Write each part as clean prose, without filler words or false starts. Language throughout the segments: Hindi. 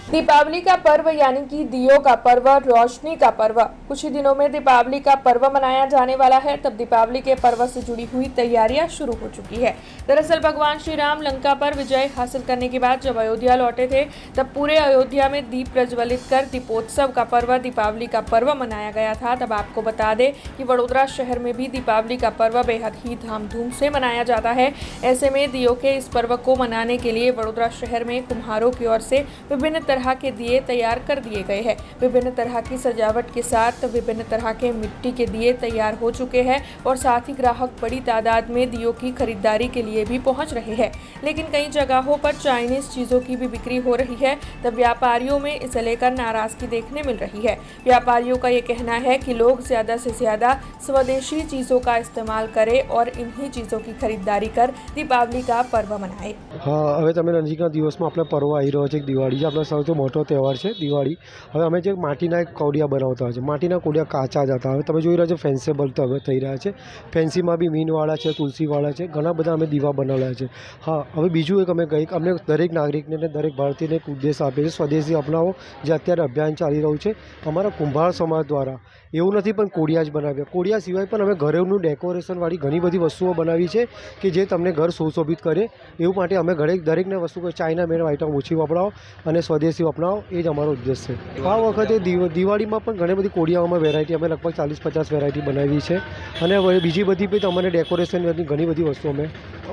दीपावली का पर्व यानी कि दियों का पर्व, रोशनी का पर्व। कुछ ही दिनों में दीपावली का पर्व मनाया जाने वाला है। तब दीपावली के पर्व से जुड़ी हुई तैयारियां शुरू हो चुकी है। दरअसल भगवान श्री राम लंका पर विजय हासिल करने के बाद जब अयोध्या लौटे थे, तब पूरे अयोध्या में दीप प्रज्वलित कर दीपोत्सव का पर्व, दीपावली का पर्व मनाया गया था। तब आपको बता दें कि वडोदरा शहर में भी दीपावली का पर्व बेहद ही धामधूम से मनाया जाता है। ऐसे में दियों के इस पर्व को मनाने के लिए वडोदरा शहर में कुम्हारों की ओर से विभिन्न तरह के दिए तैयार कर दिए गए हैं। विभिन्न तरह की सजावट के साथ विभिन्न तरह के मिट्टी के दिए तैयार हो चुके हैं और साथ ही ग्राहक बड़ी तादाद में दियों की खरीदारी के लिए भी पहुंच रहे हैं। लेकिन कई जगहों पर चाइनीज चीजों की भी बिक्री हो रही है। तब व्यापारियों में इसे लेकर नाराजगी देखने मिल रही है। व्यापारियों का ये कहना है कि लोग ज्यादा से ज्यादा स्वदेशी चीजों का इस्तेमाल करें और इन्हीं चीजों की खरीदारी कर दीपावली का पर्व मनाए। हाँ, હવે તમે નજીકના દિવસમાં આપણે પર્વ આવી રહ્યો છે, દિવાળી જે આપણો સૌથી મોટો તહેવાર છે દિવાળી। હવે અમે જે માટીના એક કોડિયા બનાવતા હોય છે, માટીના કોડિયા કાચા જ હતા। હવે તમે જોઈ રહ્યા છો ફેન્સેબલ તો હવે થઈ રહ્યા છે। ફેન્સીમાં બી મીનવાળા છે, તુલસીવાળા છે, ઘણા બધા અમે દીવા બનાવેલા છે। હા, હવે બીજું એક અમે અમને દરેક નાગરિકને અને દરેક ભારતીયને એક ઉદ્દેશ આપે છે, સ્વદેશી અપનાવો, જે અત્યારે અભિયાન ચાલી રહ્યું છે અમારા કુંભાર સમાજ દ્વારા। એવું નથી પણ કોડિયા જ બનાવ્યા, કોડિયા સિવાય પણ અમે ઘરેનું ડેકોરેશનવાળી ઘણી બધી વસ્તુઓ બનાવી છે કે જે તમને ઘર સુશોભિત કરે। એવું માટે અમે દરેકને વસ્તુ ચાઇના મેડ આઇટમ ઓછી વપરાવો અને સ્વદેશી અપનાવો, એ જ અમારો ઉદ્દેશ છે। આ વખતે દિવાળીમાં પણ ઘણી બધી કોડિયાઓમાં વેરાયટી અમે લગભગ 40-50 વેરાયટી બનાવી છે અને બીજી બધી પણ અમને ડેકોરેશનની ઘણી બધી વસ્તુઓ અમે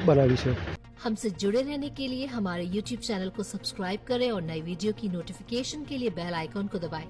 બનાવી છે। हमसे जुड़े रहने के लिए हमारे YouTube चैनल को सब्सक्राइब करें और नई वीडियो की नोटिफिकेशन के लिए बेल आइकॉन को दबाएं।